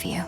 of you.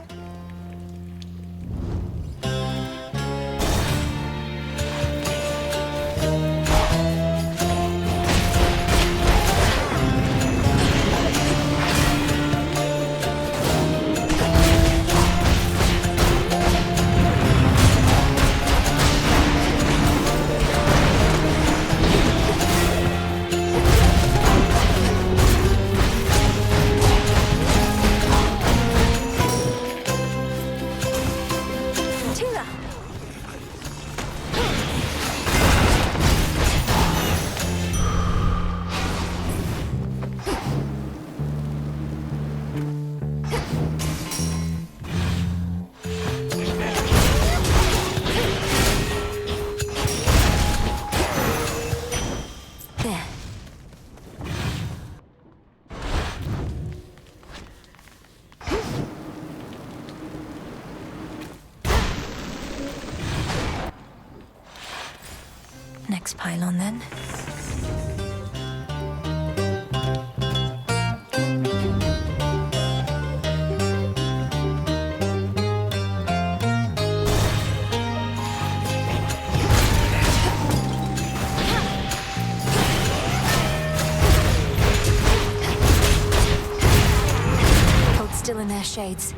Next pylon, then. Hold still in their shades.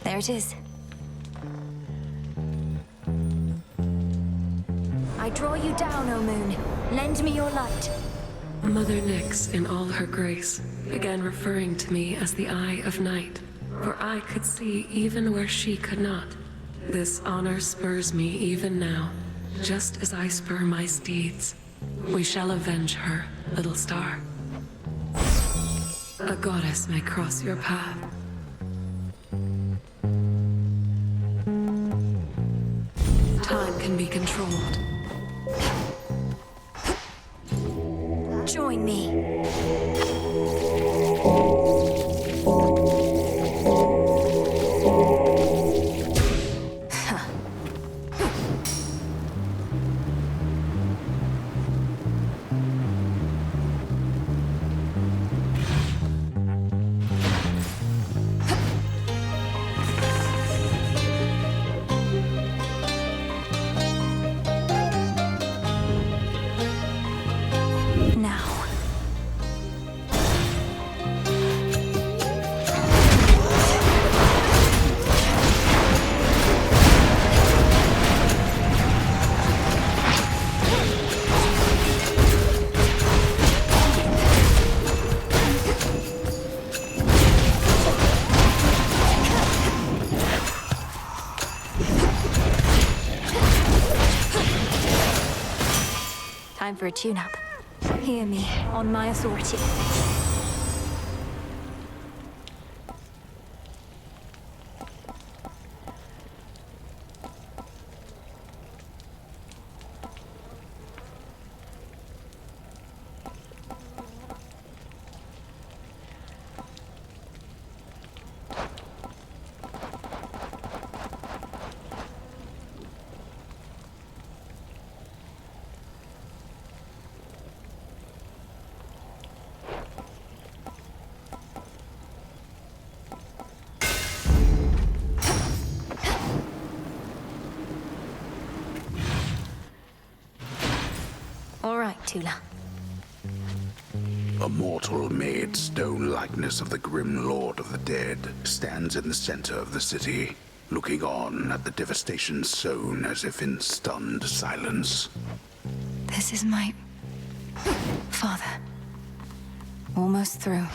There it is. I draw you down, O moon. Lend me your light. Mother Nyx, in all her grace, began referring to me as the Eye of Night, for I could see even where she could not. This honor spurs me even now, just as I spur my steeds. We shall avenge her, little star. A goddess may cross your path. Time can be controlled. Join me. Time for a tune-up. Hear me, on my authority. All right, Tula. A mortal-made stone likeness of the grim lord of the dead stands in the center of the city, looking on at the devastation sown as if in stunned silence. This is my father. Almost through.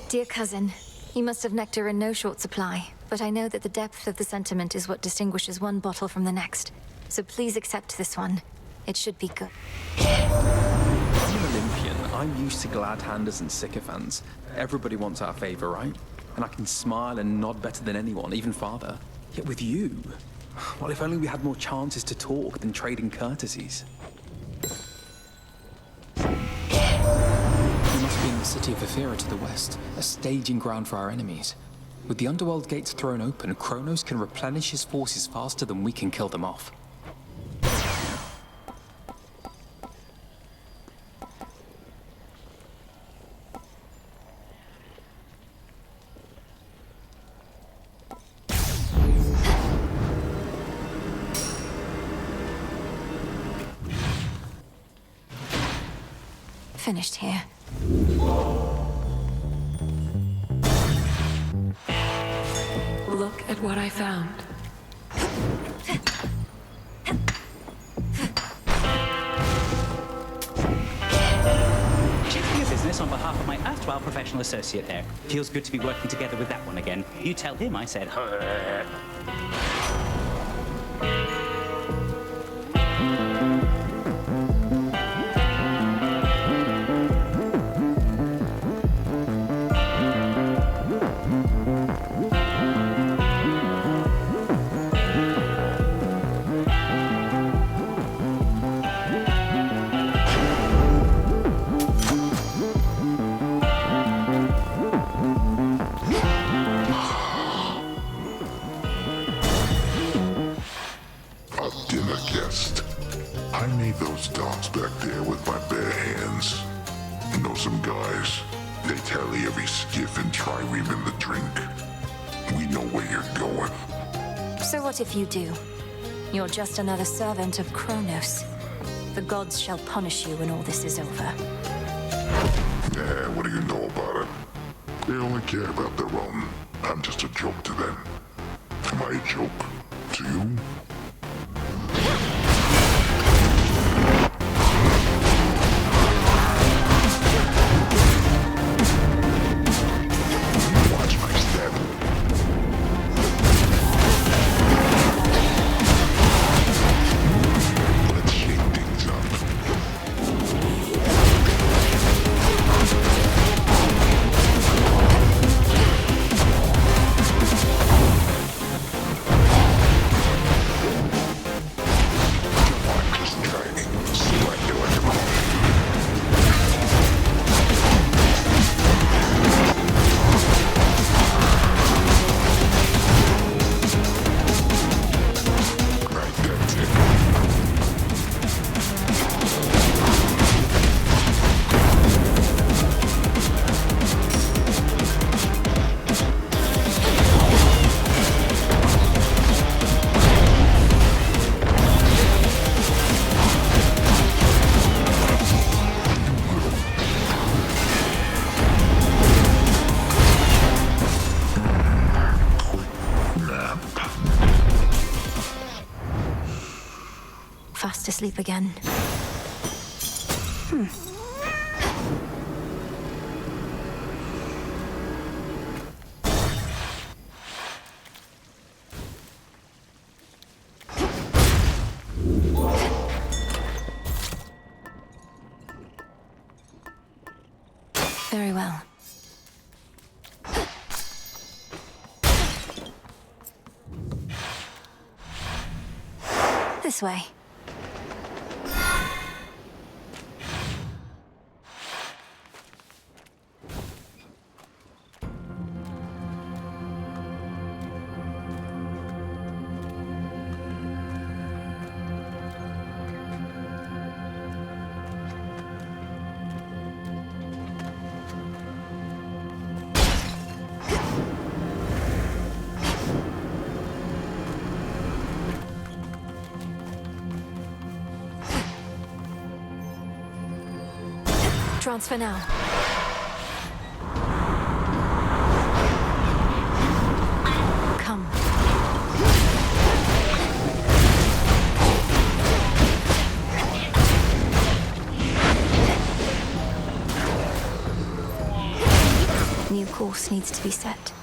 Dear cousin, you must have nectar in no short supply, but I know that the depth of the sentiment is what distinguishes one bottle from the next. So please accept this one. It should be good. I'm an Olympian. I'm used to glad-handers and sycophants. Everybody wants our favor, right? And I can smile and nod better than anyone, even father. Yet with you, well, if only we had more chances to talk than trading courtesies. We must be in the city of Ephira to the west, a staging ground for our enemies. With the underworld gates thrown open, Kronos can replenish his forces faster than we can kill them off. Finished here. Look at what I found. Chiefly a business on behalf of my erstwhile professional associate there. Feels good to be working together with that one again. You tell him I said, I made those dogs back there with my bare hands. You know some guys, they tally every skiff and trireme in the drink. We know where you're going. So what if you do? You're just another servant of Kronos. The gods shall punish you when all this is over. Yeah, what do you know about it? They only care about their own. I'm just a joke to them. Am I a joke to you? Watch my step. Let's shake things up. Fast asleep again. Very well. This way. Transfer now. Come. new course needs to be set.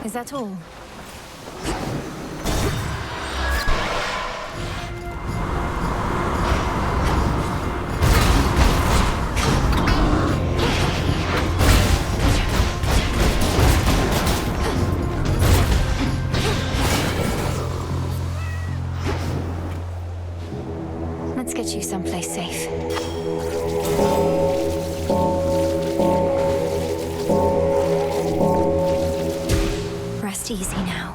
Is that all? Let's get you someplace safe. Rest easy now.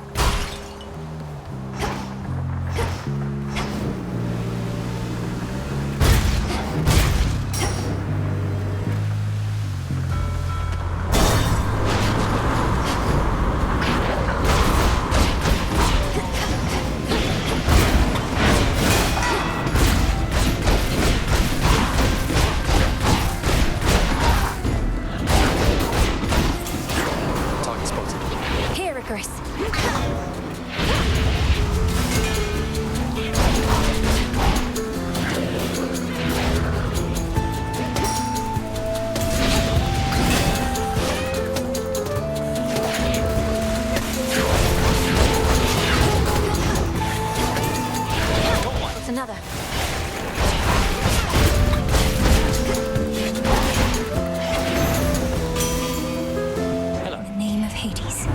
Target spotted. Here, Icarus. What's another? Hello. In the name of Hades.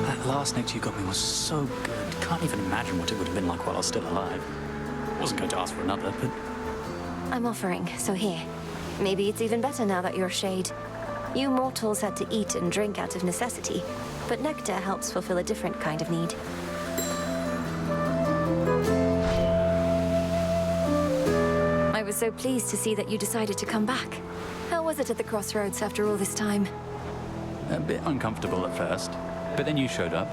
That last note you got me was so good. Can't even imagine what it would have been like while I was still alive. Wasn't going to ask for another, but I'm offering, so here. Maybe it's even better now that you're a shade. You mortals had to eat and drink out of necessity, but nectar helps fulfill a different kind of need. I was so pleased to see that you decided to come back. How was it at the crossroads after all this time? A bit uncomfortable at first, but then you showed up,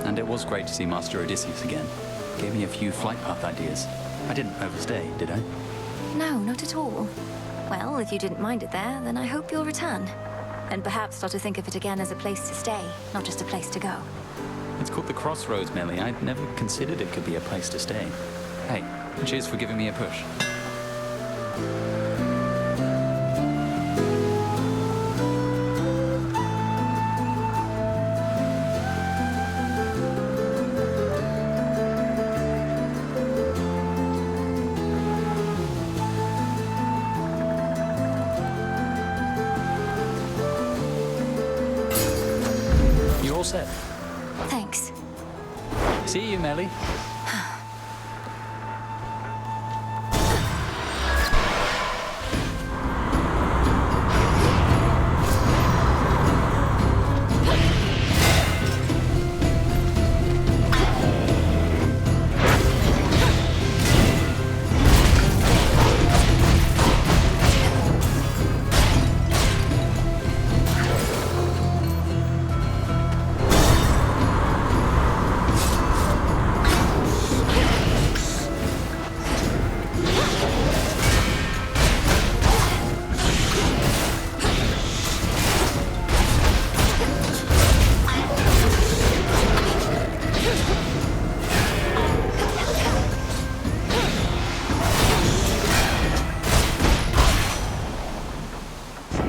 and it was great to see Master Odysseus again. Gave me a few flight path ideas. I didn't overstay, did I? No, not at all. Well, if you didn't mind it there, then I hope you'll return. And perhaps start to think of it again as a place to stay, not just a place to go. It's called the Crossroads, Millie. I'd never considered it could be a place to stay. Hey, cheers for giving me a push. You all set? Thanks. See you, Melly.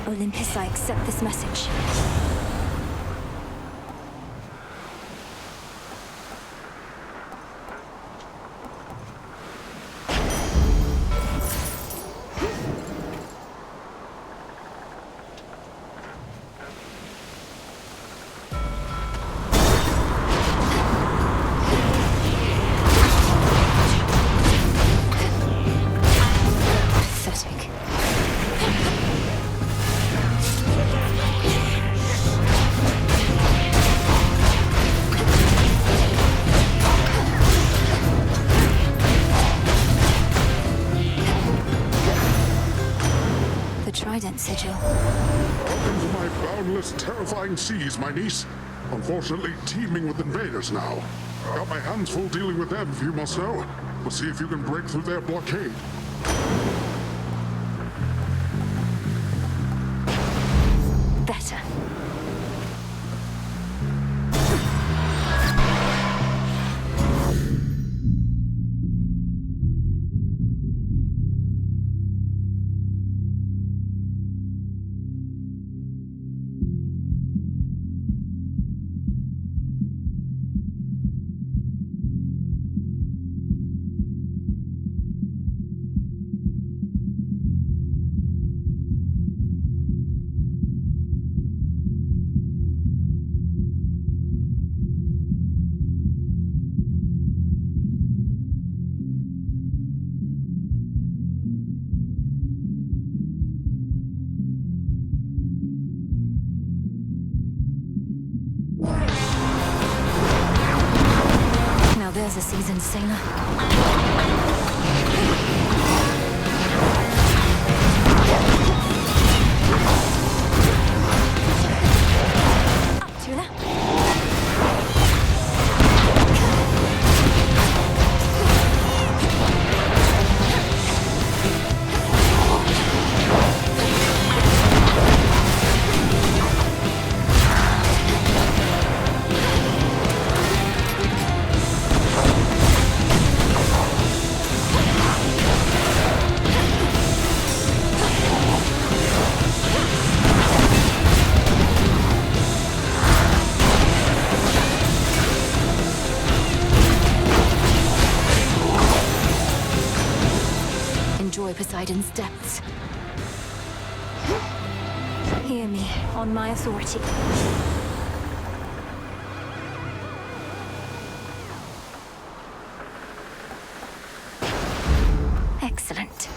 Olympus, I accept this message. Pathetic. endless, terrifying seas, my niece. Unfortunately, teeming with invaders now. Got my hands full dealing with them, if you must know. We'll see if you can break through their blockade. Better. Now there's a seasoned sailor. Up, Tuna. Enjoy Poseidon's depths. Hear me on my authority. Excellent.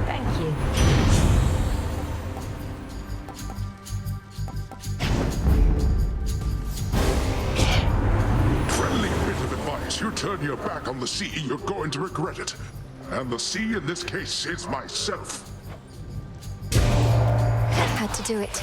Thank you. Friendly bit of advice. You turn your back on the sea, you're going to regret it. And the sea in this case is myself. Had to do it.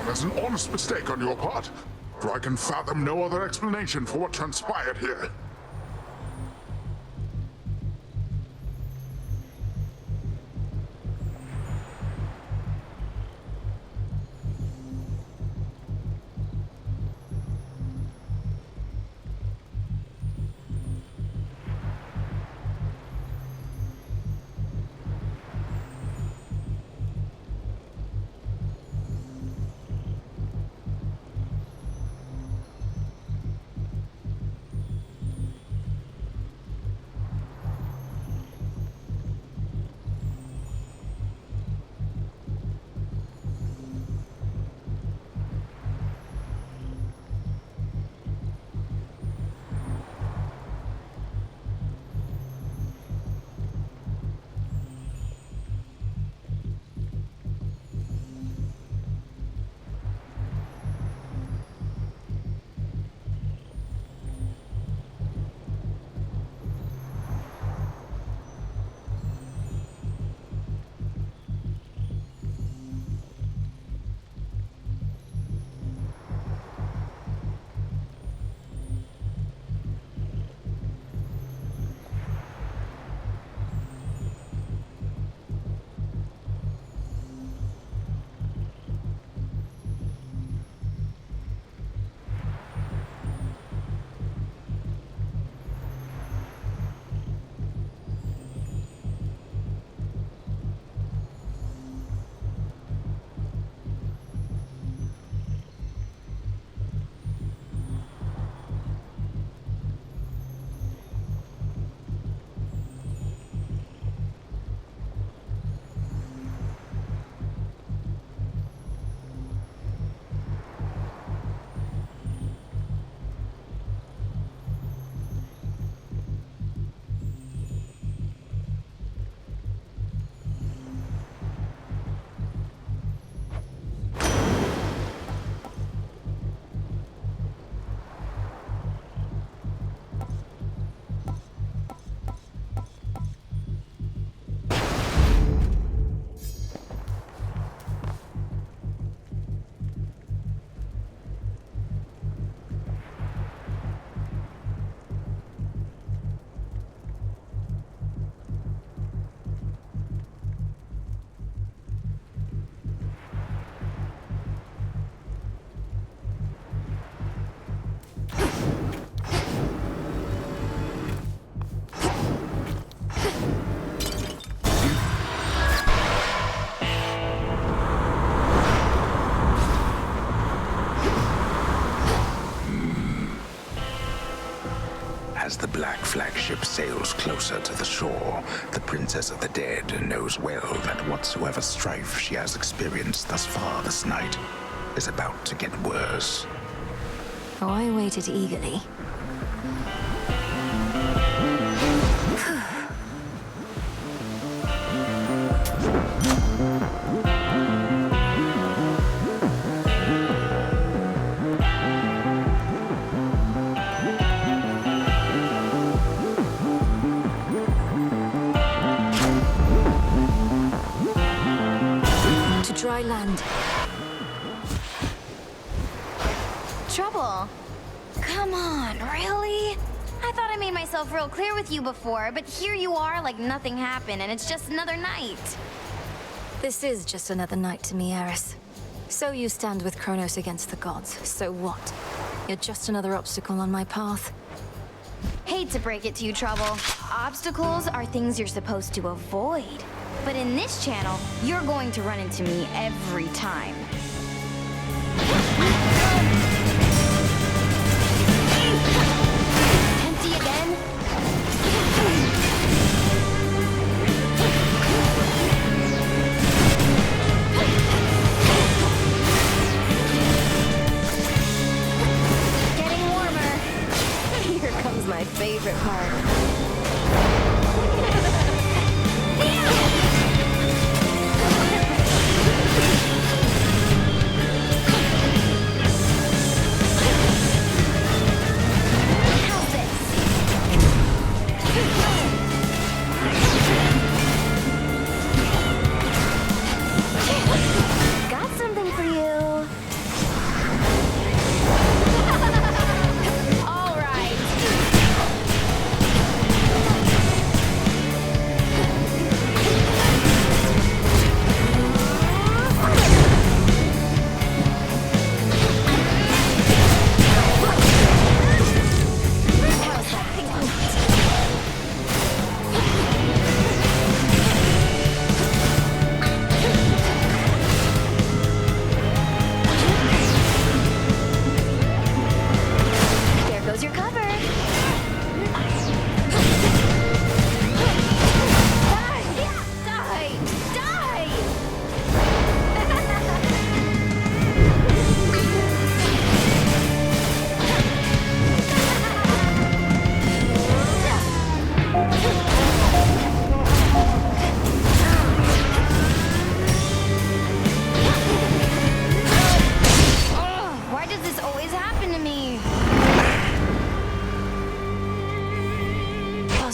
As an honest mistake on your part, for I can fathom no other explanation for what transpired here. As the black flagship sails closer to the shore, the Princess of the Dead knows well that whatsoever strife she has experienced thus far this night is about to get worse. Oh, I waited eagerly. Dry land. Trouble? Come on, really? I thought I made myself real clear with you before, but here you are like nothing happened and it's just another night. This is just another night to me, Eris. So you stand with Kronos against the gods. So what? You're just another obstacle on my path. Hate to break it to you, Trouble. Obstacles are things you're supposed to avoid. But in this channel, you're going to run into me every time. Empty again? Getting warmer. Here comes my favorite part.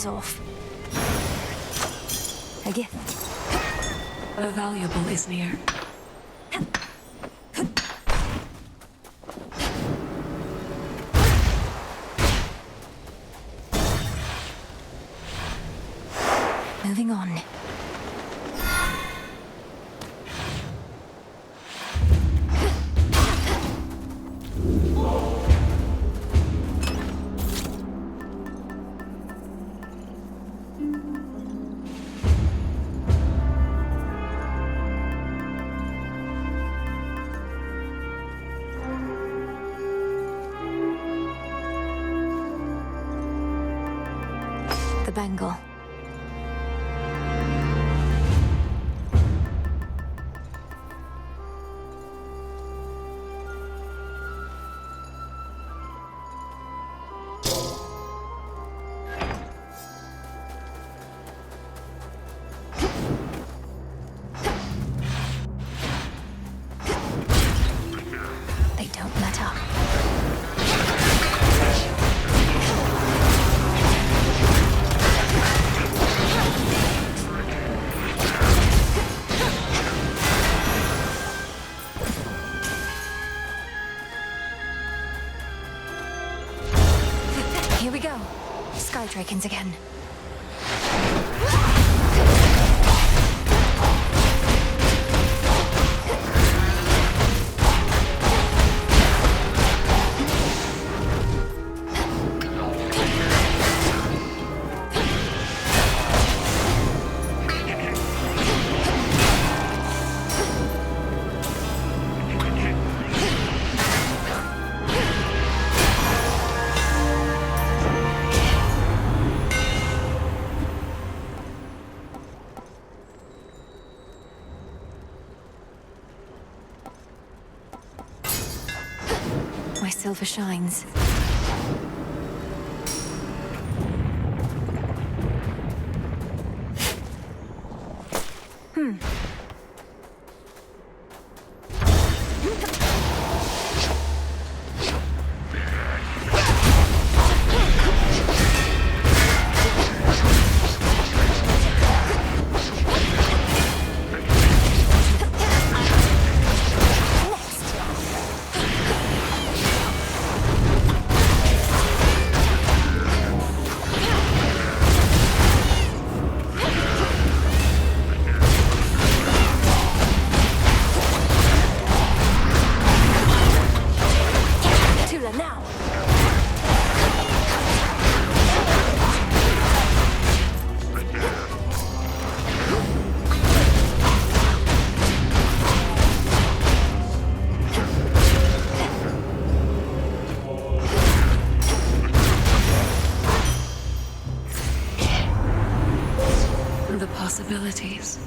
Off. A gift. The valuable is near. Moving on. The bangle. They don't let up. Here we go. Sky Drakens again. silver shines. The possibilities.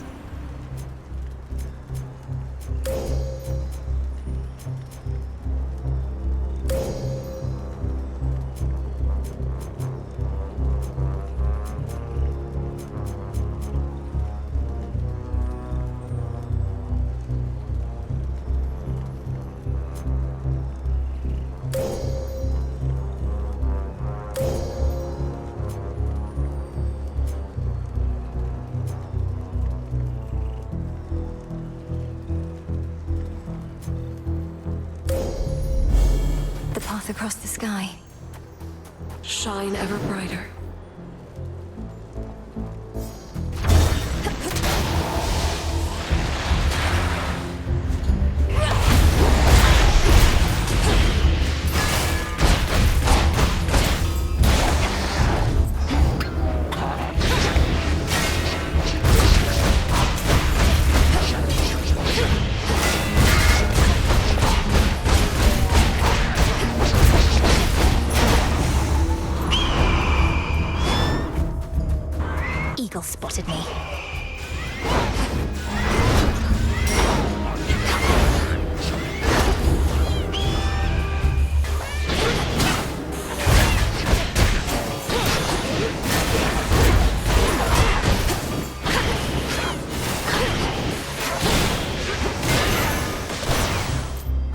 The path across the sky. Shine ever brighter. Eagle spotted me.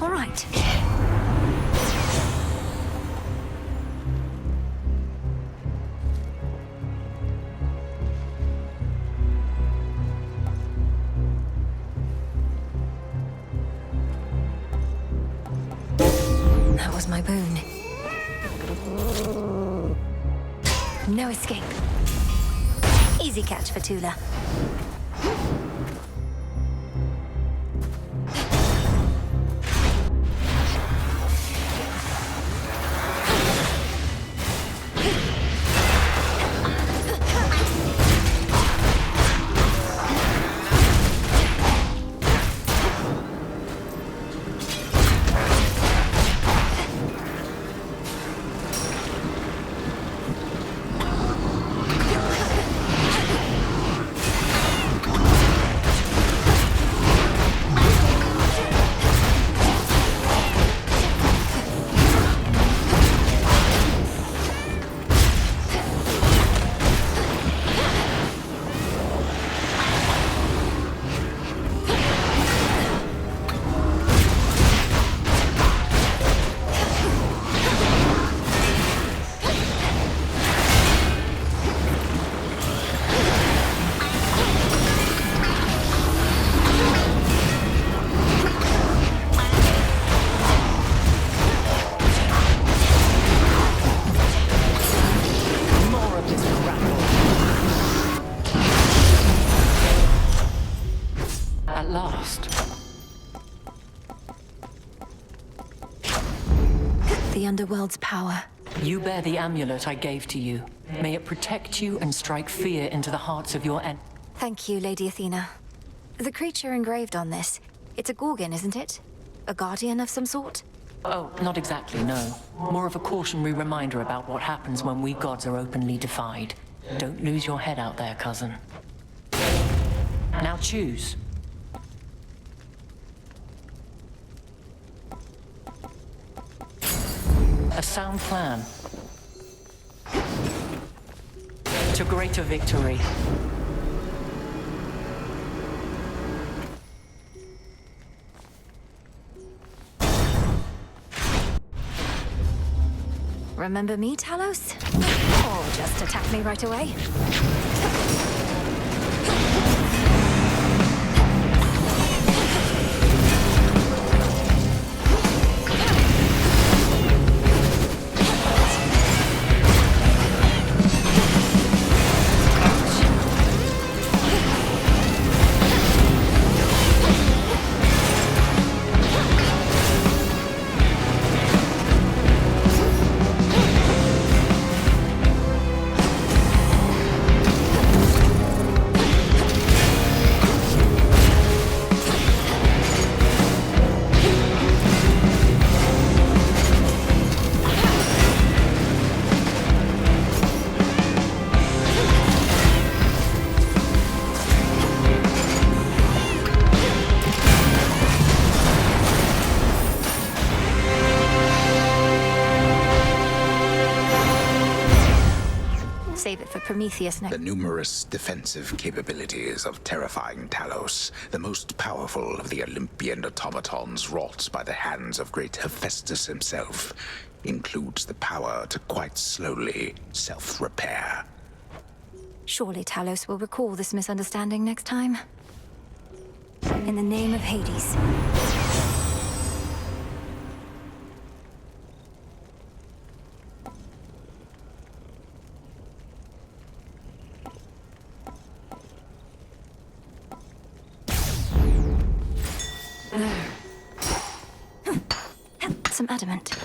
All right. That was my boon. No escape. Easy catch for Tula. At last. The underworld's power. You bear the amulet I gave to you. May it protect you and strike fear into the hearts of your enemies. Thank you, Lady Athena. The creature engraved on this, it's a Gorgon, isn't it? A guardian of some sort? Oh, not exactly, no. More of a cautionary reminder about what happens when we gods are openly defied. Don't lose your head out there, cousin. Now choose. A sound plan. To greater victory. Remember me, Talos? Or just attack me right away? Save it for Prometheus next. The numerous defensive capabilities of terrifying Talos, the most powerful of the Olympian automatons wrought by the hands of great Hephaestus himself, includes the power to quite slowly self-repair. Surely Talos will recall this misunderstanding next time. In the name of Hades. Some adamant.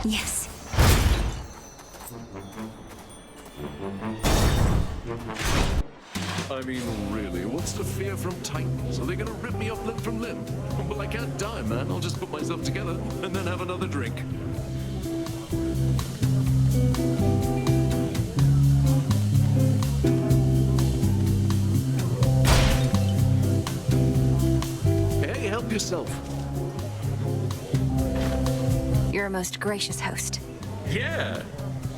Yes. I mean, really, what's the fear from Titans? Are they gonna rip me up limb from limb? Well, I can't die, man. I'll just put myself together and then have another drink. Hey, help yourself. You're a most gracious host. Yeah.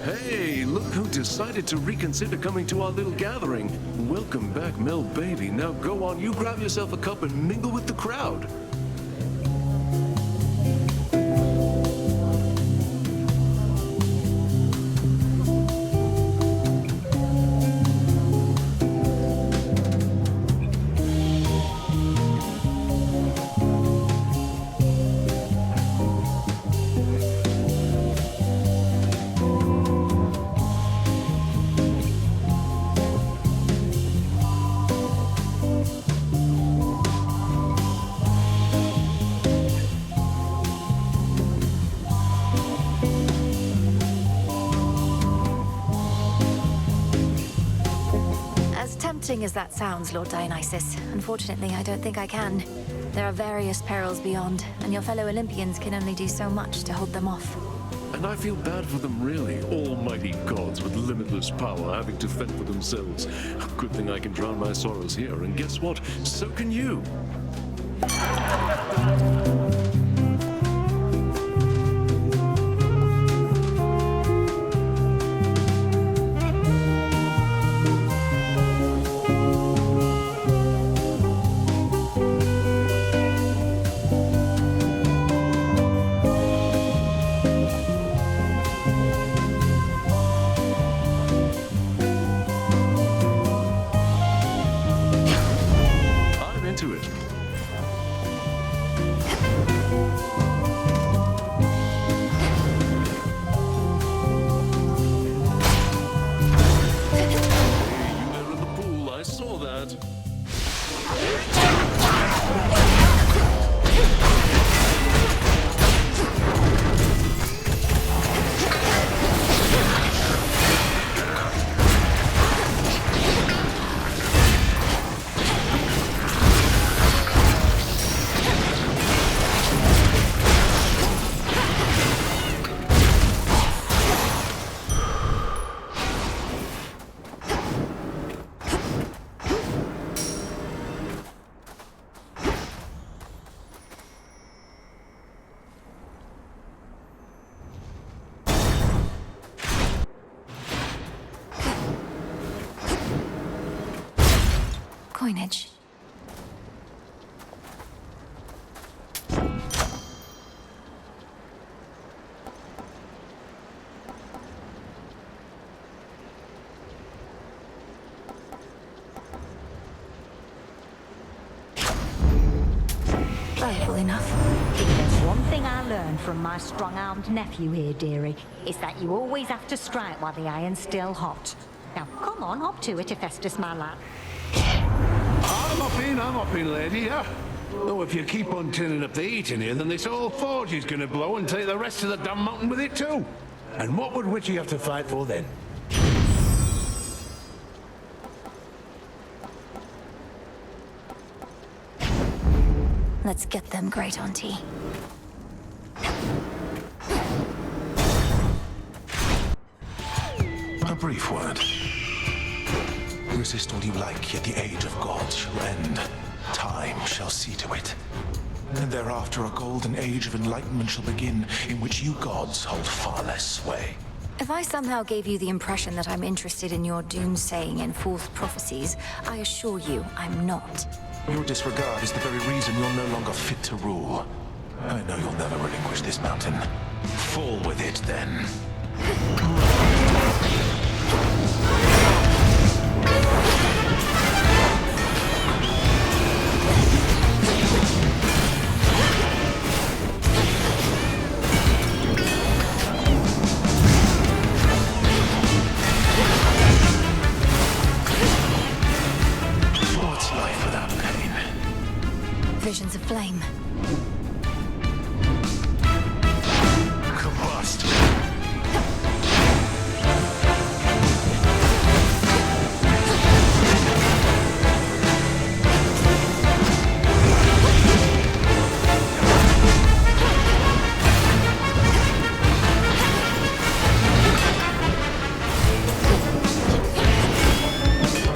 Hey, look who decided to reconsider coming to our little gathering. Welcome back, Mel baby. Now go on, you grab yourself a cup and mingle with the crowd. Tempting as that sounds, Lord Dionysus, unfortunately, I don't think I can. There are various perils beyond, and your fellow Olympians can only do so much to hold them off. And I feel bad for them, really. Almighty gods with limitless power having to fend for themselves. Good thing I can drown my sorrows here, and guess what? So can you. coinage. Valuable enough. If there's one thing I learned from my strong-armed nephew here, dearie, it's that you always have to strike while the iron's still hot. Now, come on, hop to it, Hephaestus, my lad. I'm up in, lady, yeah? Though if you keep on turning up the heat in here, then this whole forge is gonna blow and take the rest of the damn mountain with it too. And what would Witchy have to fight for then? Let's get them, Great Auntie. A brief word. Resist all you like, yet the age of gods shall end. Time shall see to it. And thereafter a golden age of enlightenment shall begin, in which you gods hold far less sway. If I somehow gave you the impression that I'm interested in your doomsaying and false prophecies, I assure you I'm not. Your disregard is the very reason you're no longer fit to rule. I know you'll never relinquish this mountain. Fall with it, then. What's life without pain? Visions of flame. Combust.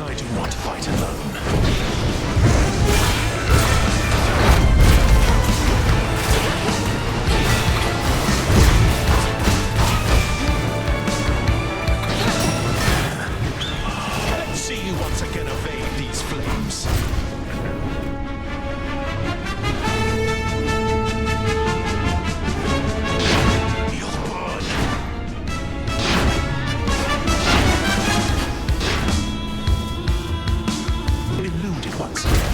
I do not fight alone. Let's see you once again evade these flames. You'll burn. Eluded once again.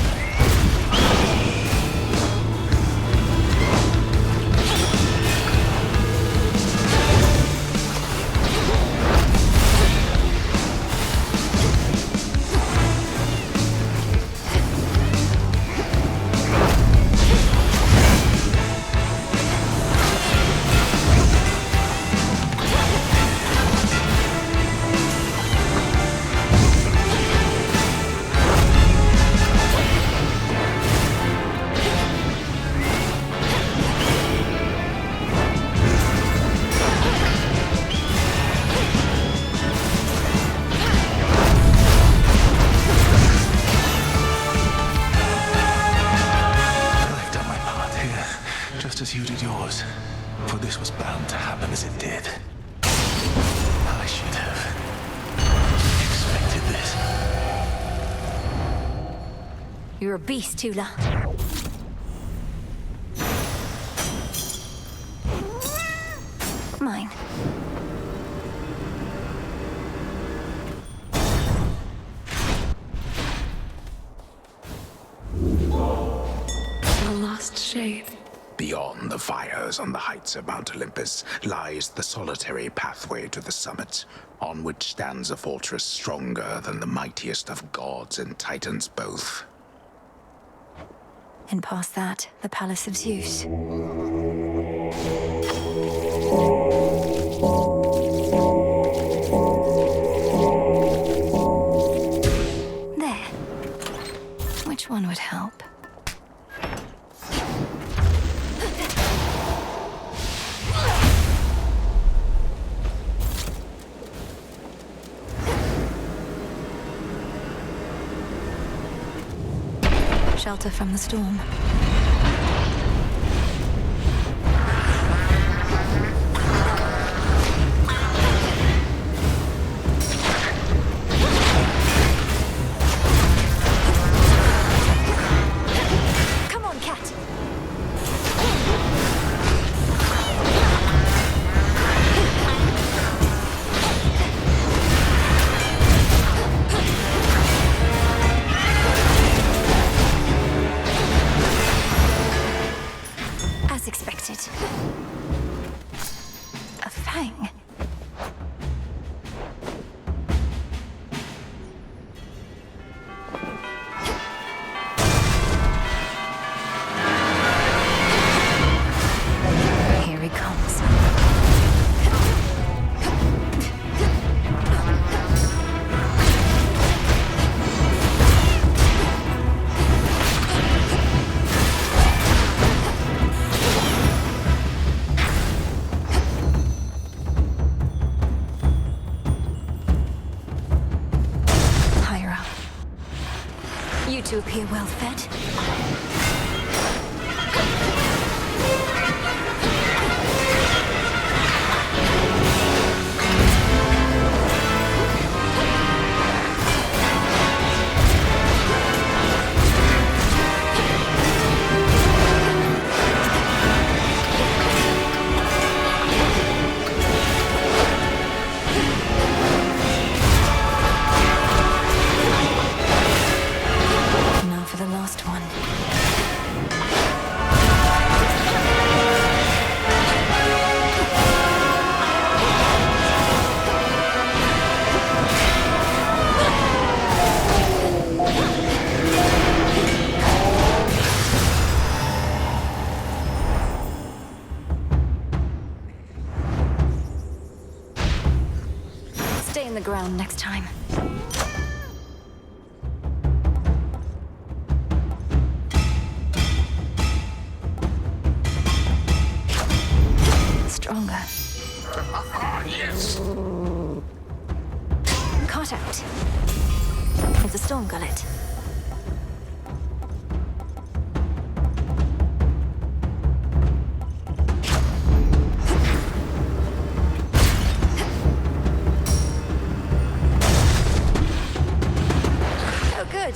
I've done my part here, just as you did yours. For this was bound to happen as it did. I should have expected this. You're a beast, Tula. Mine. The lost shade. Beyond the fires on the heights of Mount Olympus lies the solitary pathway to the summit, on which stands a fortress stronger than the mightiest of gods and titans both. And past that, the Palace of Zeus. There. Which one would help? Shelter from the storm. hang. Here he comes. You two appear well fed. Now for the last one. Stay in the ground next time. Stronger. Yes! Caught out. Of the storm gullet. Oh, good.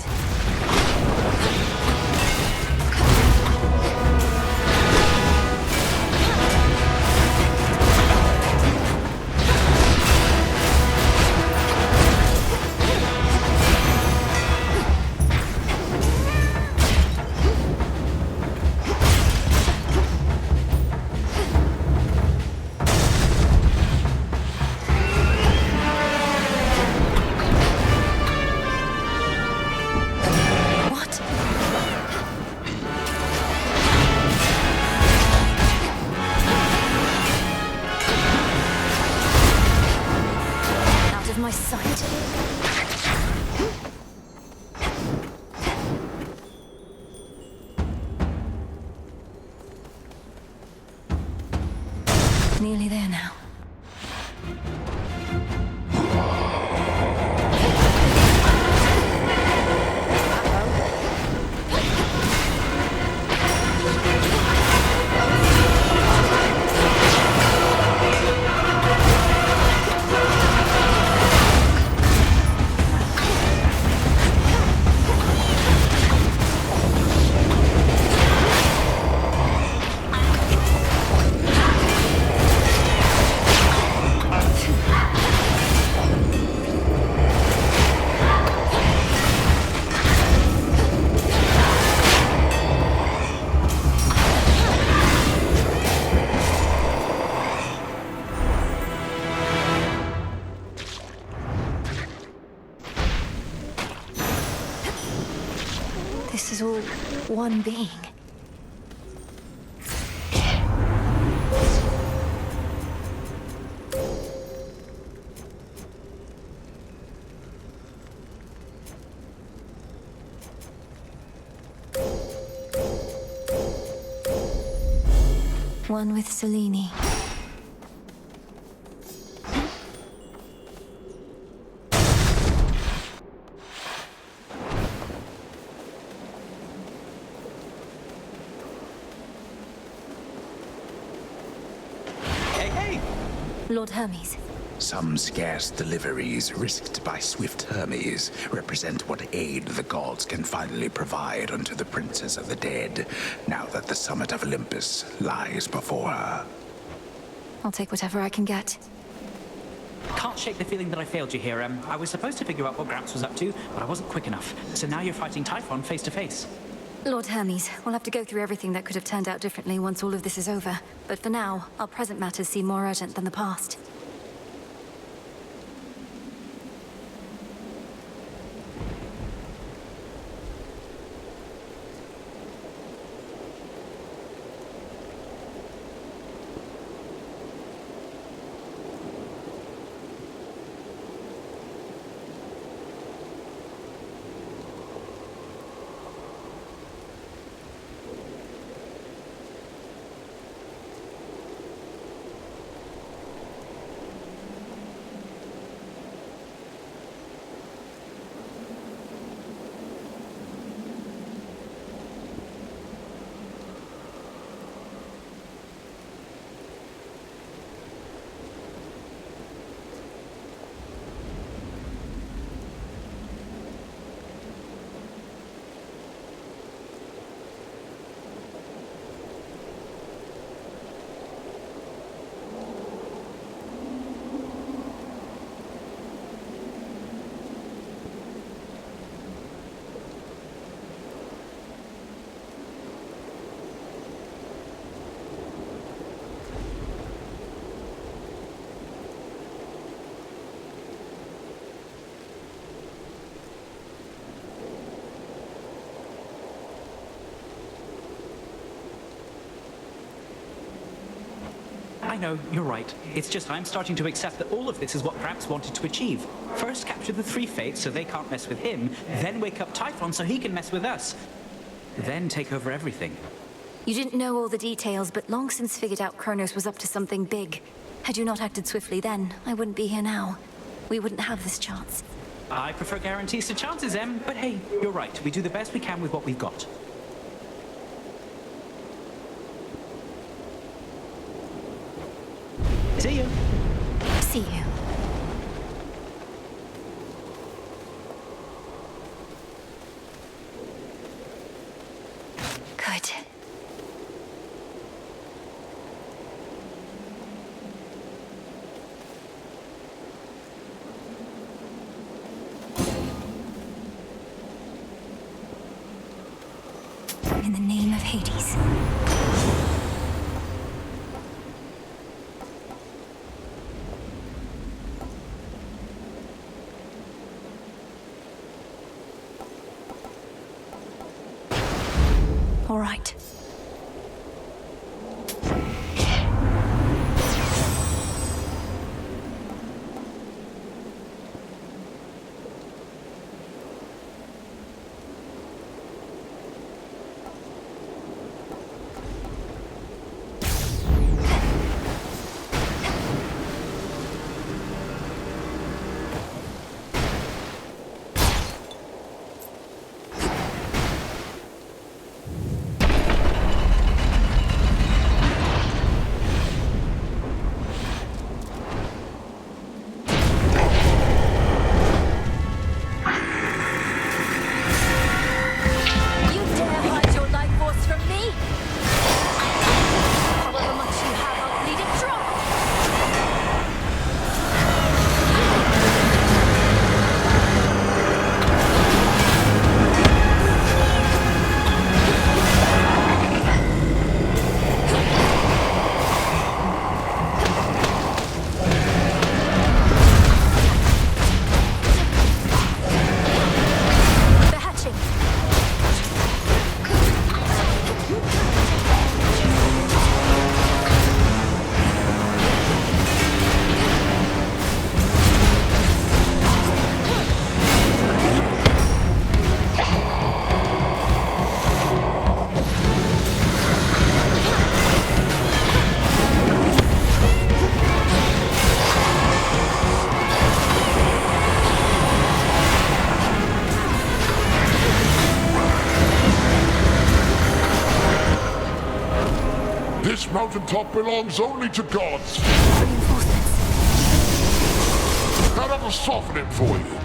What? Out of my sight. Nearly there now. This is all one being. One with Selene. Lord Hermes. Some scarce deliveries risked by swift Hermes represent what aid the gods can finally provide unto the Princess of the Dead, now that the summit of Olympus lies before her. I'll take whatever I can get. Can't shake the feeling that I failed you here. I was supposed to figure out what Gramps was up to, but I wasn't quick enough. So now you're fighting Typhon face to face. Lord Hermes, we'll have to go through everything that could have turned out differently once all of this is over. But for now, our present matters seem more urgent than the past. I know, you're right. It's just I'm starting to accept that all of this is what Gramps wanted to achieve. First capture the three Fates so they can't mess with him, then wake up Typhon so he can mess with us. Then take over everything. You didn't know all the details, but long since figured out Kronos was up to something big. Had you not acted swiftly then, I wouldn't be here now. We wouldn't have this chance. I prefer guarantees to chances, Em, but hey, you're right. We do the best we can with what we've got. See you. See you. Good. In the name of Hades. All right. This mountaintop belongs only to gods. That ought to soften it for you.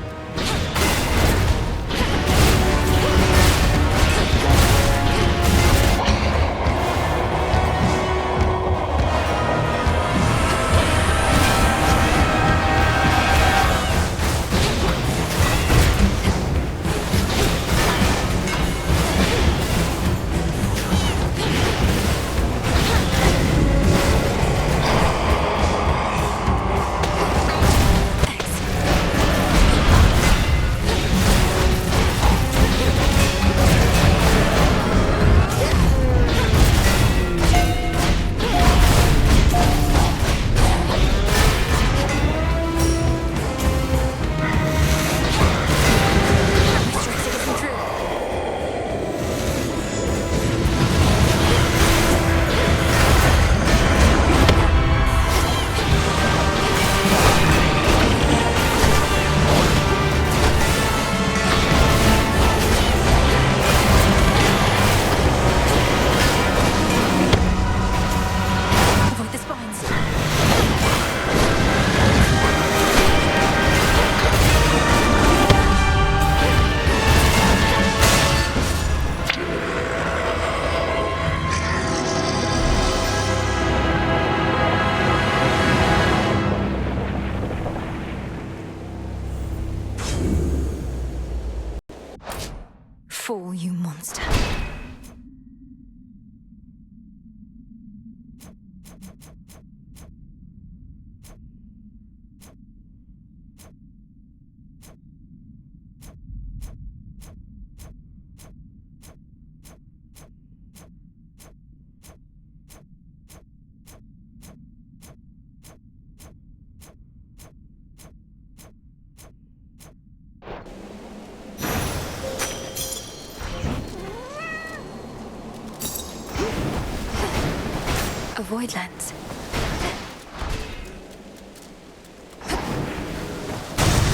void lens.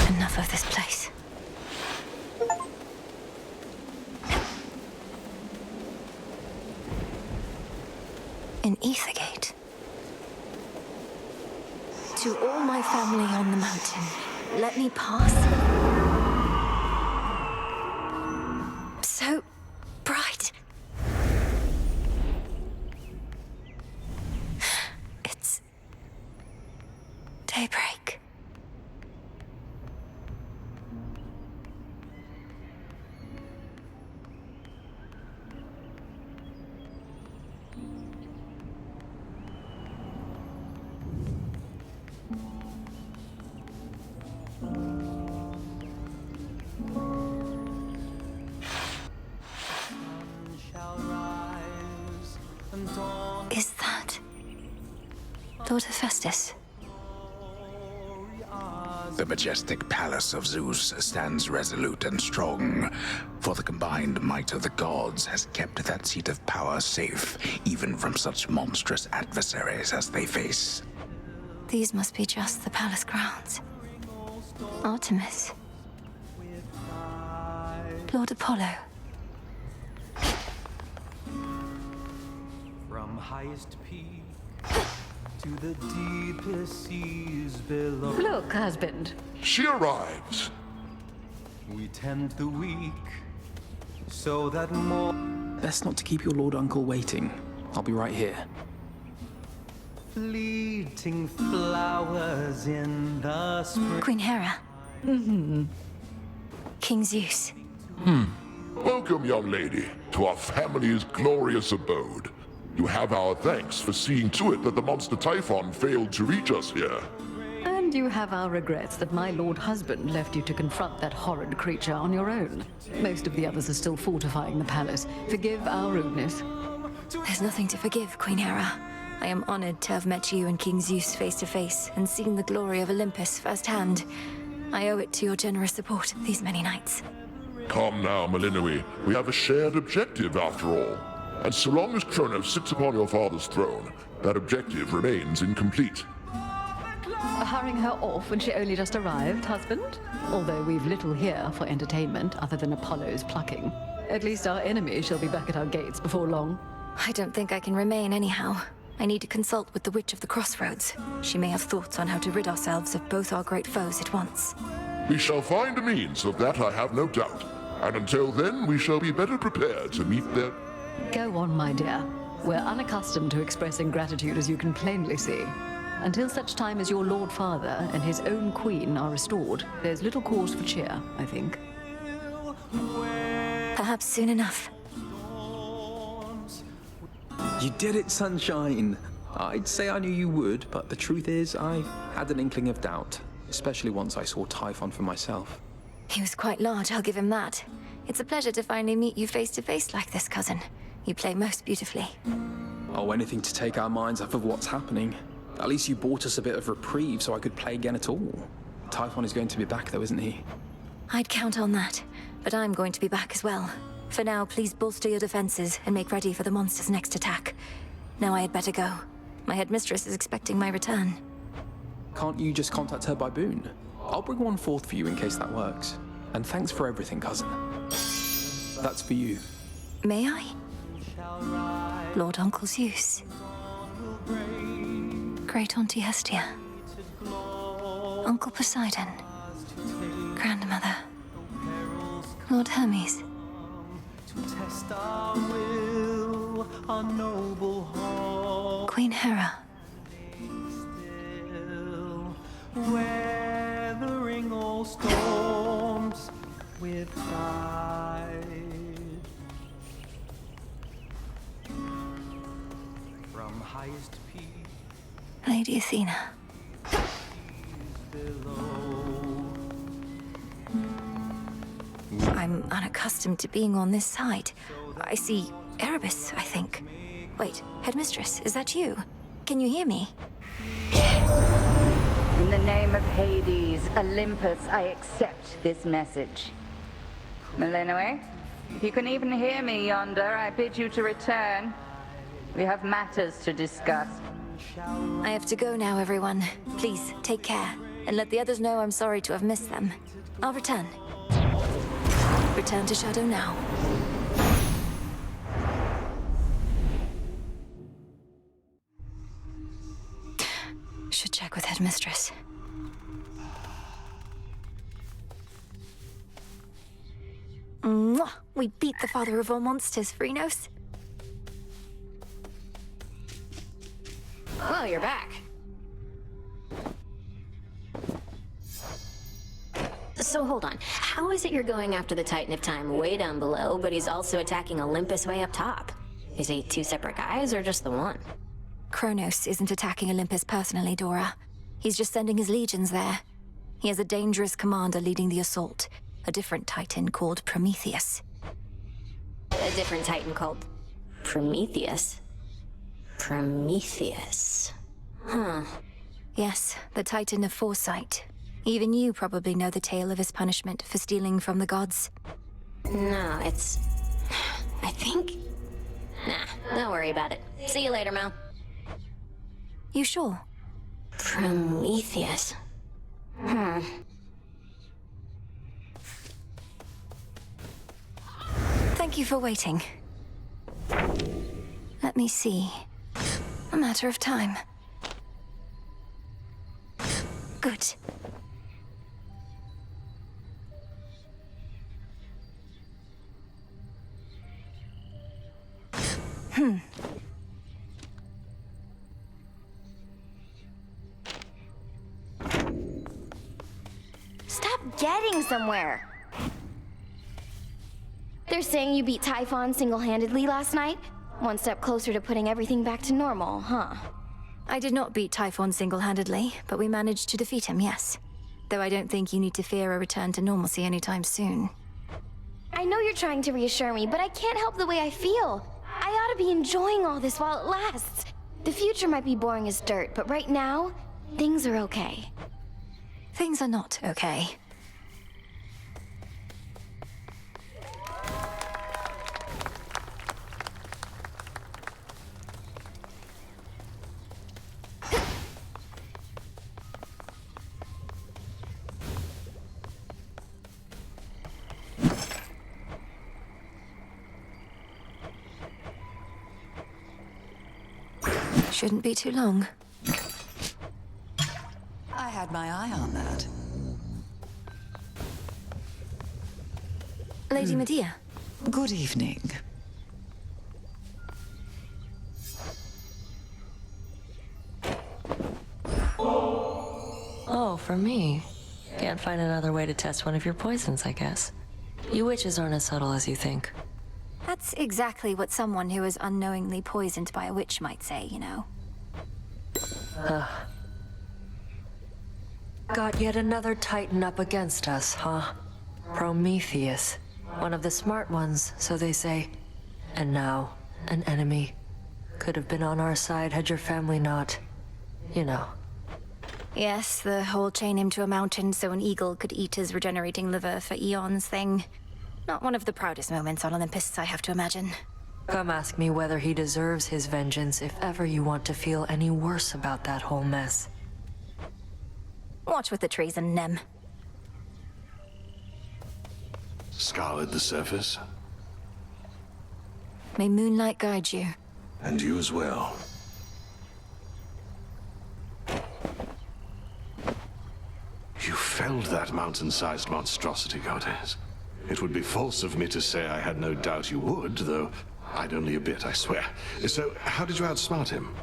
Enough of this place. An Ethergate. To all my family on the mountain, let me pass. So bright. It's daybreak. Is that Lord Hephaestus? The majestic palace of Zeus stands resolute and strong, for the combined might of the gods has kept that seat of power safe, even from such monstrous adversaries as they face. These must be just the palace grounds. Artemis. Lord Apollo. From highest peak to the deepest seas below. Look, husband. She arrives. We tempt the weak so that more. Best not to keep your lord uncle waiting. I'll be right here. Fleeting flowers in the spring. Queen Hera. King Zeus. Welcome, young lady, to our family's glorious abode. You have our thanks for seeing to it that the monster Typhon failed to reach us here. And you have our regrets that my lord husband left you to confront that horrid creature on your own. Most of the others are still fortifying the palace. Forgive our rudeness. There's nothing to forgive, Queen Hera. I am honored to have met you and King Zeus face to face and seen the glory of Olympus firsthand. I owe it to your generous support these many nights. Come now, Melinoe. We have a shared objective after all. And so long as Kronos sits upon your father's throne, that objective remains incomplete. Hurrying her off when she only just arrived, husband? Although we've little here for entertainment other than Apollo's plucking. At least our enemy shall be back at our gates before long. I don't think I can remain anyhow. I need to consult with the Witch of the Crossroads. She may have thoughts on how to rid ourselves of both our great foes at once. We shall find a means of that, I have no doubt. And until then, we shall be better prepared to meet their... Go on, my dear. We're unaccustomed to expressing gratitude, as you can plainly see. Until such time as your Lord Father and his own queen are restored, there's little cause for cheer, I think. Perhaps soon enough. You did it, Sunshine! I'd say I knew you would, but the truth is, I had an inkling of doubt. Especially once I saw Typhon for myself. He was quite large, I'll give him that. It's a pleasure to finally meet you face to face like this, cousin. You play most beautifully. Oh, anything to take our minds off of what's happening. At least you bought us a bit of reprieve so I could play again at all. Typhon is going to be back though, isn't he? I'd count on that, but I'm going to be back as well. For now, please bolster your defenses and make ready for the monster's next attack. Now I had better go. My headmistress is expecting my return. Can't you just contact her by boon? I'll bring one forth for you in case that works. And thanks for everything, cousin. That's for you. May I? Lord Uncle Zeus. Great Auntie Hestia. Uncle Poseidon. Grandmother. Lord Hermes. Queen Hera. Weathering all storms with pride. From highest peak Lady Athena. I'm unaccustomed to being on this side. I see Erebus, I think. Wait, Headmistress, is that you? Can you hear me? In the name of Hades, Olympus, I accept this message. Melinoe, if you can even hear me yonder, I bid you to return. We have matters to discuss. I have to go now, everyone. Please, take care, and let the others know I'm sorry to have missed them. I'll return. Return to Shadow now. Should check with Headmistress. Mwah! We beat the father of all monsters, Phrynos. Well, you're back. So hold on. How is it you're going after the Titan of Time way down below, but he's also attacking Olympus way up top? Is he two separate guys or just the one? Kronos isn't attacking Olympus personally, Dora. He's just sending his legions there. He has a dangerous commander leading the assault. A different Titan called Prometheus. A different Titan called Prometheus? Prometheus. Huh. Yes, the Titan of Foresight. Even you probably know the tale of his punishment for stealing from the gods. No, it's... I think... Nah, don't worry about it. See you later, Mel. You sure? Prometheus. Thank you for waiting. Let me see. A matter of time. Good. Stop getting somewhere. They're saying you beat Typhon single-handedly last night? One step closer to putting everything back to normal, huh? I did not beat Typhon single-handedly, but we managed to defeat him, yes. Though I don't think you need to fear a return to normalcy anytime soon. I know you're trying to reassure me, but I can't help the way I feel. I ought to be enjoying all this while it lasts. The future might be boring as dirt, but right now, things are okay. Things are not okay. Shouldn't be too long. I had my eye on that. Lady Medea. Good evening. Oh, for me. Can't find another way to test one of your poisons, I guess. You witches aren't as subtle as you think. That's exactly what someone who is unknowingly poisoned by a witch might say, you know. Got yet another Titan up against us, huh? Prometheus. One of the smart ones, so they say. And now, an enemy. Could have been on our side had your family not... you know. Yes, the whole chain him to a mountain so an eagle could eat his regenerating liver for eons thing. Not one of the proudest moments on Olympus, I have to imagine. Come ask me whether he deserves his vengeance if ever you want to feel any worse about that whole mess. Watch with the treason, Nem. Scoured the surface. May moonlight guide you. And you as well. You felled that mountain-sized monstrosity, Goddess. It would be false of me to say I had no doubt you would, though I'd only a bit, I swear. So, how did you outsmart him?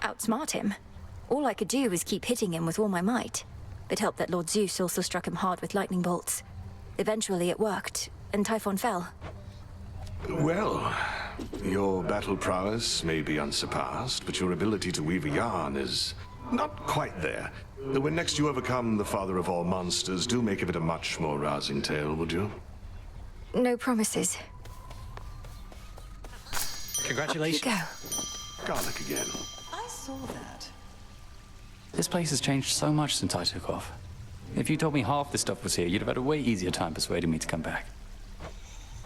Outsmart him? All I could do was keep hitting him with all my might. It helped that Lord Zeus also struck him hard with lightning bolts. Eventually it worked, and Typhon fell. Well, your battle prowess may be unsurpassed, but your ability to weave a yarn is not quite there. When next you overcome the father of all monsters, do make of it a much more rousing tale, would you? No promises. Congratulations. Up you go. Garlic again. I saw that. This place has changed so much since I took off. If you told me half the stuff was here, you'd have had a way easier time persuading me to come back.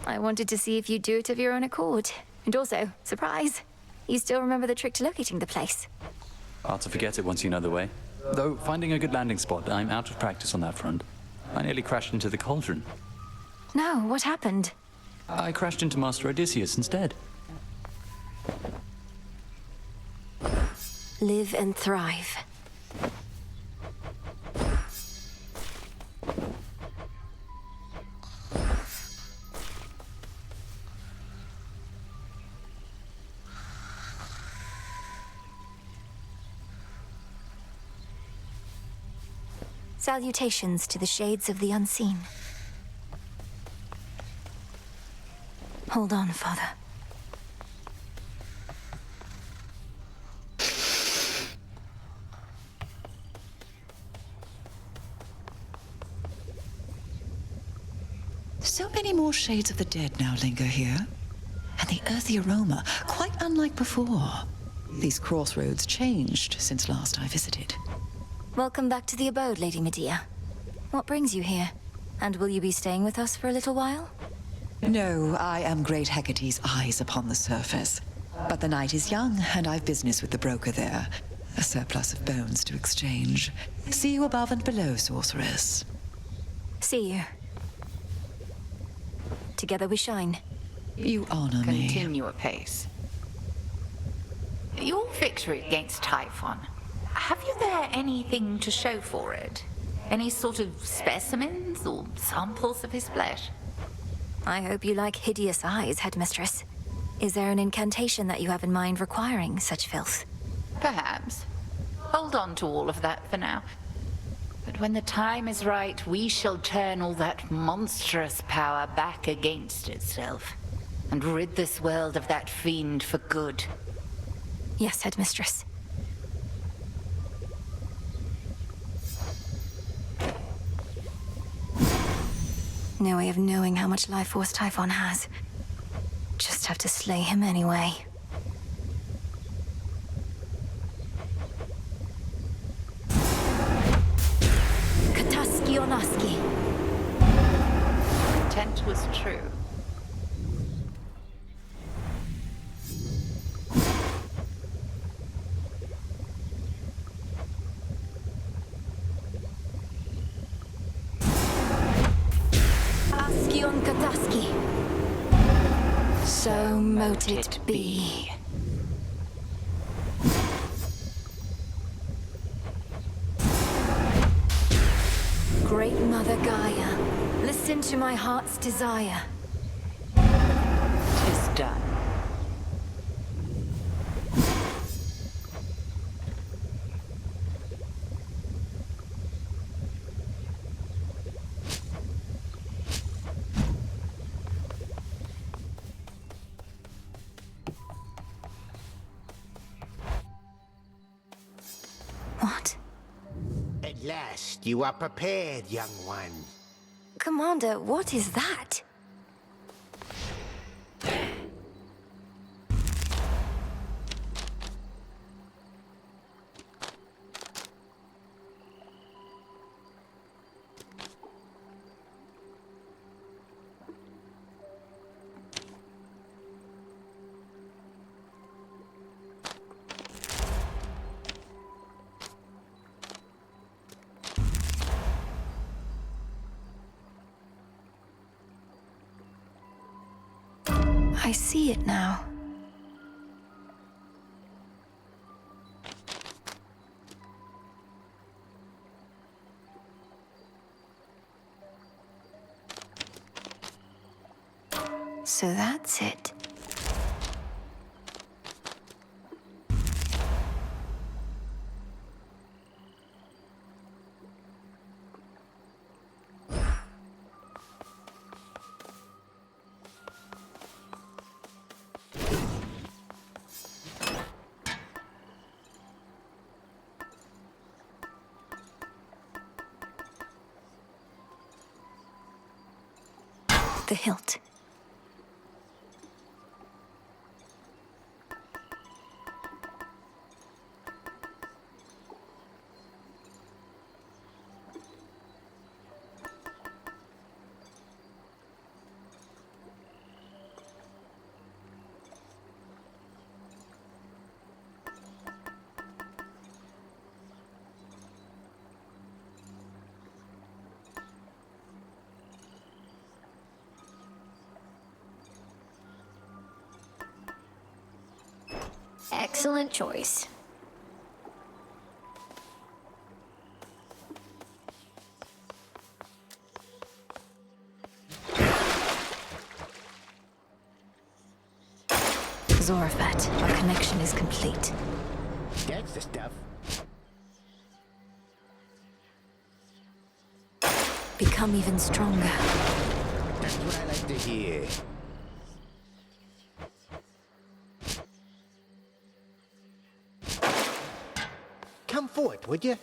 I wanted to see if you'd do it of your own accord. And also, surprise, You still remember the trick to locating the place? Hard to forget it once you know the way. Though, finding a good landing spot, I'm out of practice on that front. I nearly crashed into the cauldron. No, what happened? I crashed into Master Odysseus instead. Live and thrive. Salutations to the shades of the unseen. Hold on, Father. So many more shades of the dead now linger here. And the earthy aroma, quite unlike before. These crossroads changed since last I visited. Welcome back to the abode, Lady Medea. What brings you here? And will you be staying with us for a little while? No, I am Great Hecate's eyes upon the surface. But the night is young, and I've business with the broker there. A surplus of bones to exchange. See you above and below, sorceress. See you. Together we shine. You honor me. Continue apace. Your victory against Typhon, have you there anything to show for it? Any sort of specimens or samples of his flesh? I hope you like hideous eyes, Headmistress. Is there an incantation that you have in mind requiring such filth? Perhaps. Hold on to all of that for now. But when the time is right, we shall turn all that monstrous power back against itself, and rid this world of that fiend for good. Yes, Headmistress. No way of knowing how much life force Typhon has. Just have to slay him anyway. Kataski Onaski. Intent was true. Askion Kataski. So mote it be. Great Mother Gaia, listen to my heart's desire. 'Tis done. What? At last, you are prepared, young one. Commander, what is that? I see it now. So that's it. The hilt. Excellent choice. Zorafat, our connection is complete. That's the stuff. Become even stronger. That's what I like to hear. Come forth, would you?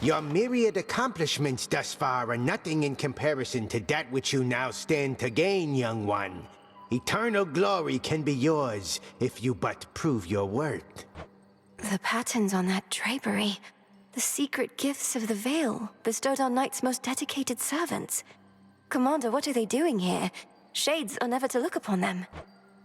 Your myriad accomplishments thus far are nothing in comparison to that which you now stand to gain, young one. Eternal glory can be yours if you but prove your worth. The patterns on that drapery. The secret gifts of the Veil, bestowed on Knight's most dedicated servants. Commander, what are they doing here? Shades are never to look upon them.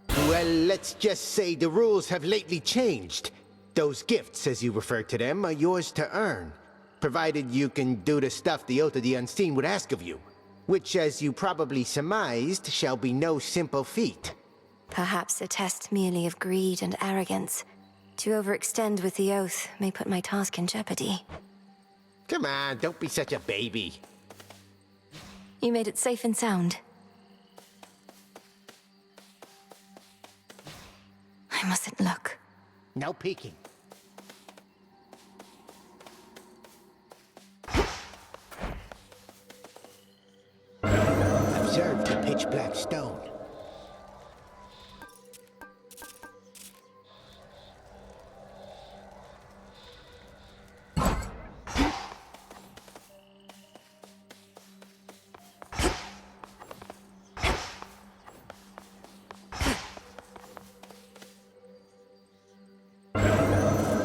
Well, let's just say the rules have lately changed. Those gifts, as you refer to them, are yours to earn, provided you can do the stuff the Oath of the Unseen would ask of you, which, as you probably surmised, shall be no simple feat. Perhaps a test merely of greed and arrogance. To overextend with the Oath may put my task in jeopardy. Come on, don't be such a baby. You made it safe and sound. I mustn't look. No peeking. Observe the pitch-black stone.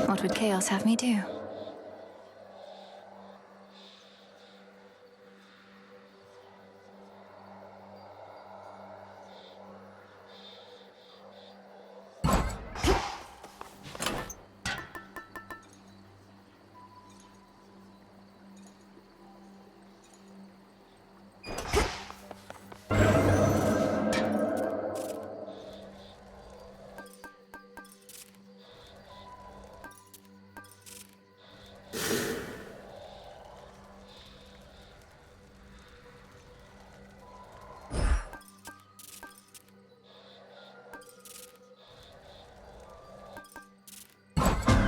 What would Chaos have me do?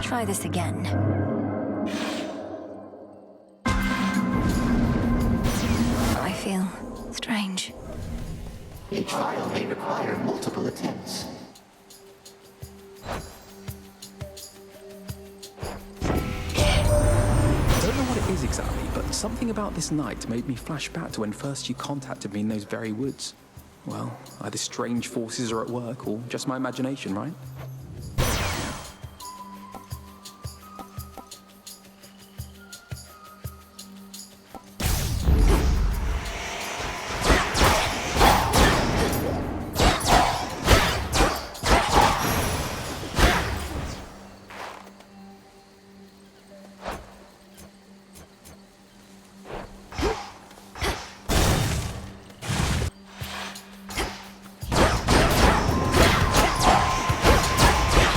Try this again. I feel strange. A trial may require multiple attempts. I don't know what it is exactly, but something about this night made me flash back to when first you contacted me in those very woods. Well, either strange forces are at work, or just my imagination, right?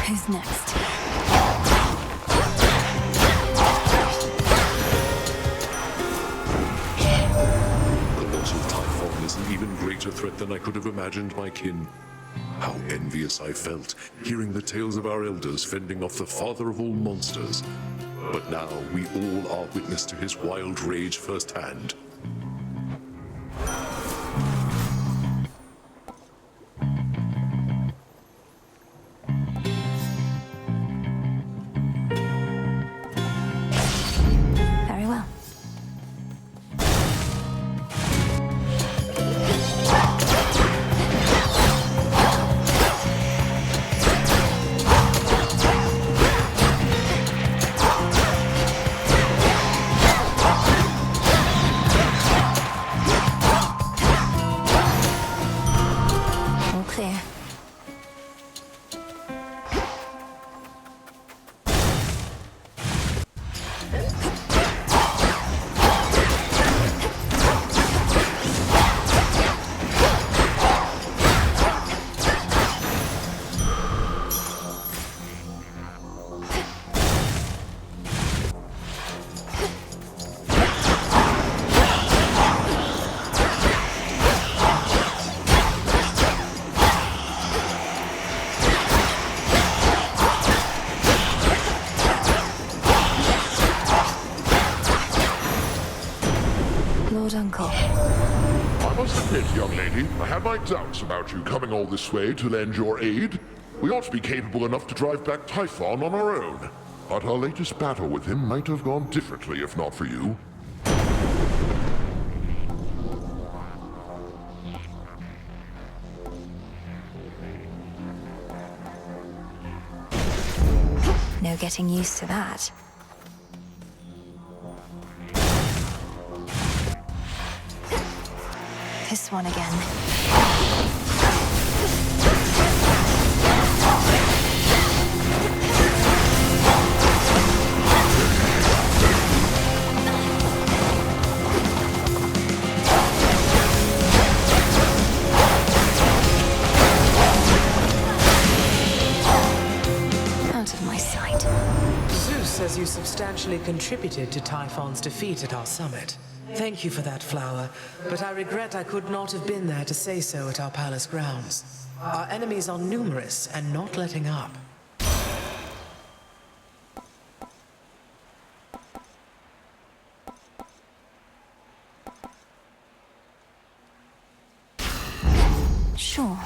Who's next? The loss of Typhon is an even greater threat than I could have imagined, my kin. How envious I felt, hearing the tales of our elders fending off the father of all monsters. But now we all are witness to his wild rage firsthand. Very well. Lord Uncle. I must admit, young lady, I had my doubts about you coming all this way to lend your aid. We ought to be capable enough to drive back Typhon on our own. But our latest battle with him might have gone differently if not for you. No getting used to that. This one again. Out of my sight. Zeus says you substantially contributed to Typhon's defeat at our summit. Thank you for that, Flower, but I regret I could not have been there to say so at our palace grounds. Our enemies are numerous and not letting up. Sure.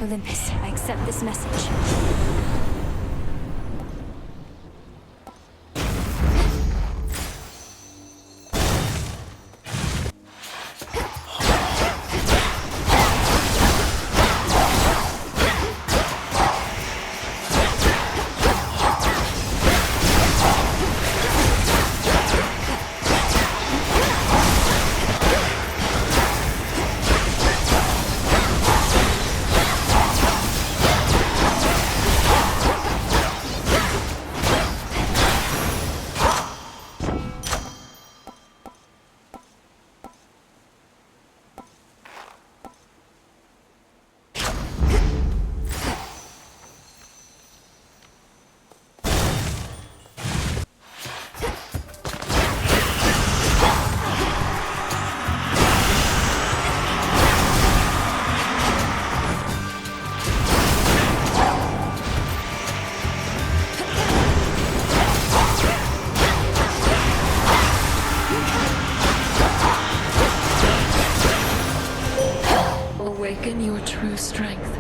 Olympus, I accept this message. Awaken your true strength.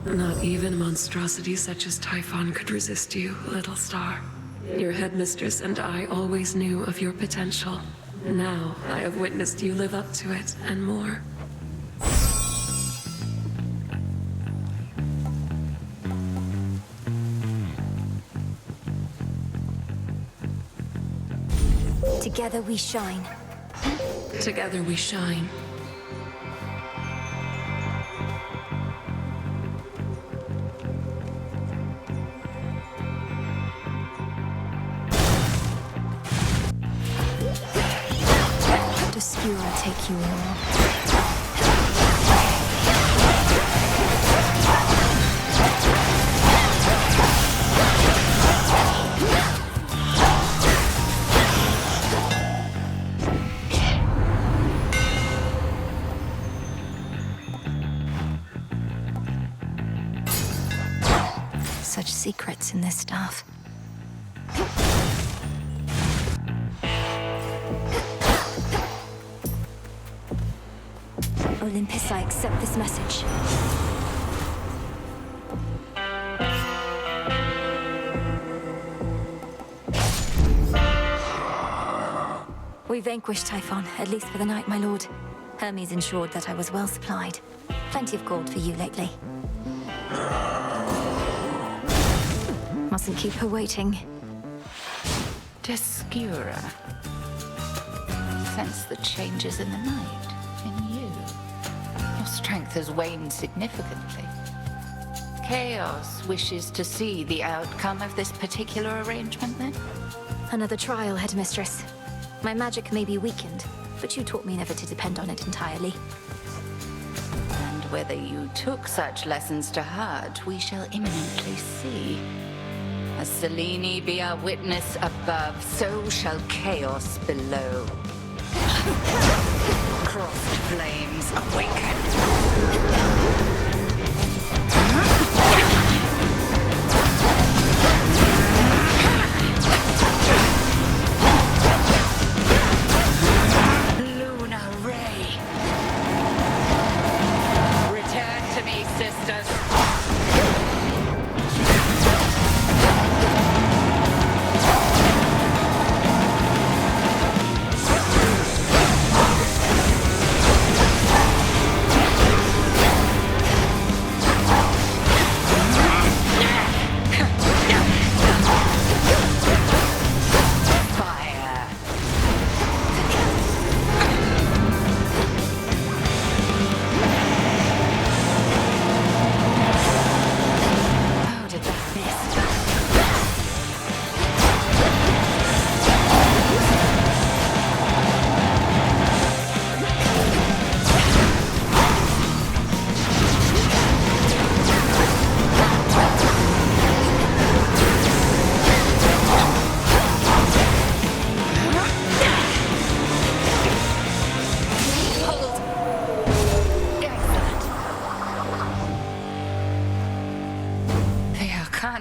Not even monstrosity such as Typhon could resist you, little star. Your headmistress and I always knew of your potential. Now I have witnessed you live up to it, and more. Together we shine. Together we shine. Obscura take you all. Such secrets in this stuff. Olympus, I accept this message. We vanquished Typhon, at least for the night, my lord. Hermes ensured that I was well supplied. Plenty of gold for you lately. Mustn't keep her waiting. Obscura. Sense the changes in the night, in you. Your strength has waned significantly. Chaos wishes to see the outcome of this particular arrangement, then? Another trial, Headmistress. My magic may be weakened, but you taught me never to depend on it entirely. And whether you took such lessons to heart, we shall imminently see. As Selene be our witness above, so shall chaos below. Crossed flames awaken.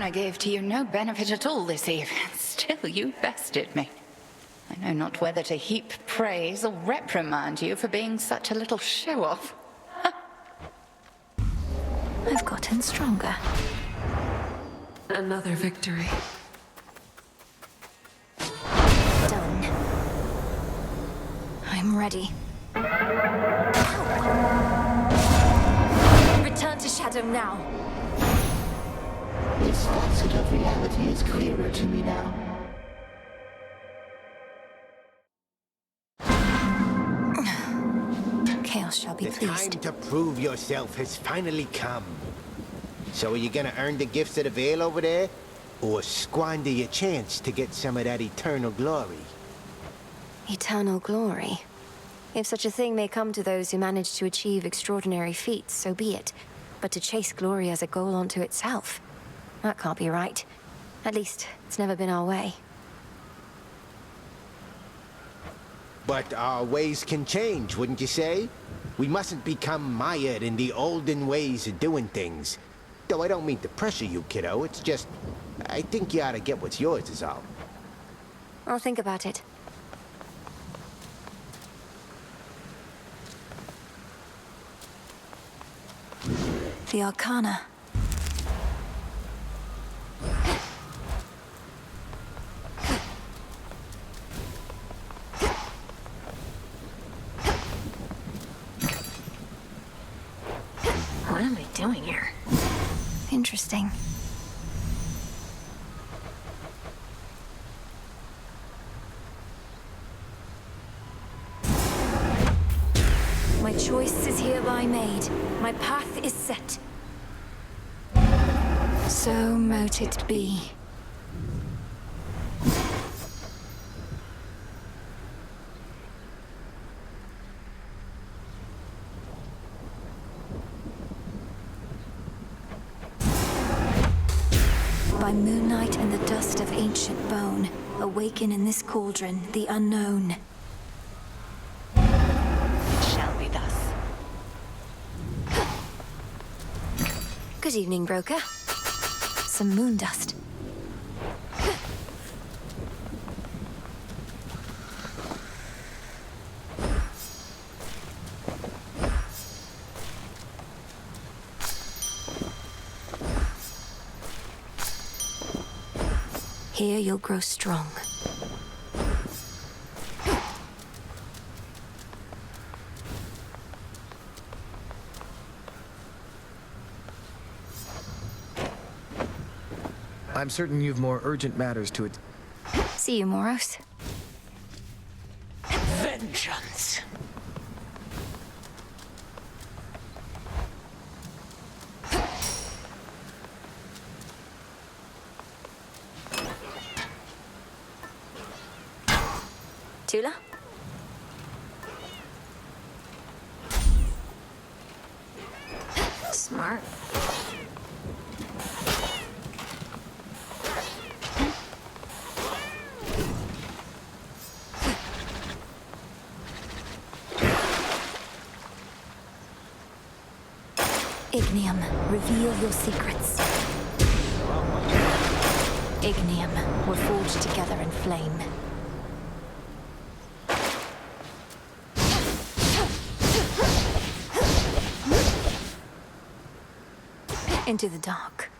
I gave to you no benefit at all this evening. Still, you bested me. I know not whether to heap praise or reprimand you for being such a little show-off. I've gotten stronger. Another victory. Done. I'm ready. Return to Shadow now. This facet of reality is clearer to me now. Chaos shall be pleased. The time to prove yourself has finally come. So are you gonna earn the gifts of the Veil over there? Or squander your chance to get some of that eternal glory? Eternal glory. If such a thing may come to those who manage to achieve extraordinary feats, so be it. But to chase glory as a goal unto itself, that can't be right. At least, it's never been our way. But our ways can change, wouldn't you say? We mustn't become mired in the olden ways of doing things. Though I don't mean to pressure you, kiddo. It's just, I think you ought to get what's yours is all. I'll think about it. The Arcana. What am I doing here? Interesting. My choice is hereby made. My path is set. So mote it be. By moonlight and the dust of ancient bone, awaken in this cauldron the unknown. It shall be thus. Good evening, broker. Some moon dust. Here you'll grow strong. I'm certain you've more urgent matters to it. See you, Moros. Vengeance! Tula? Smart. Ignium, reveal your secrets. Ignium, we're forged together in flame. Into the dark.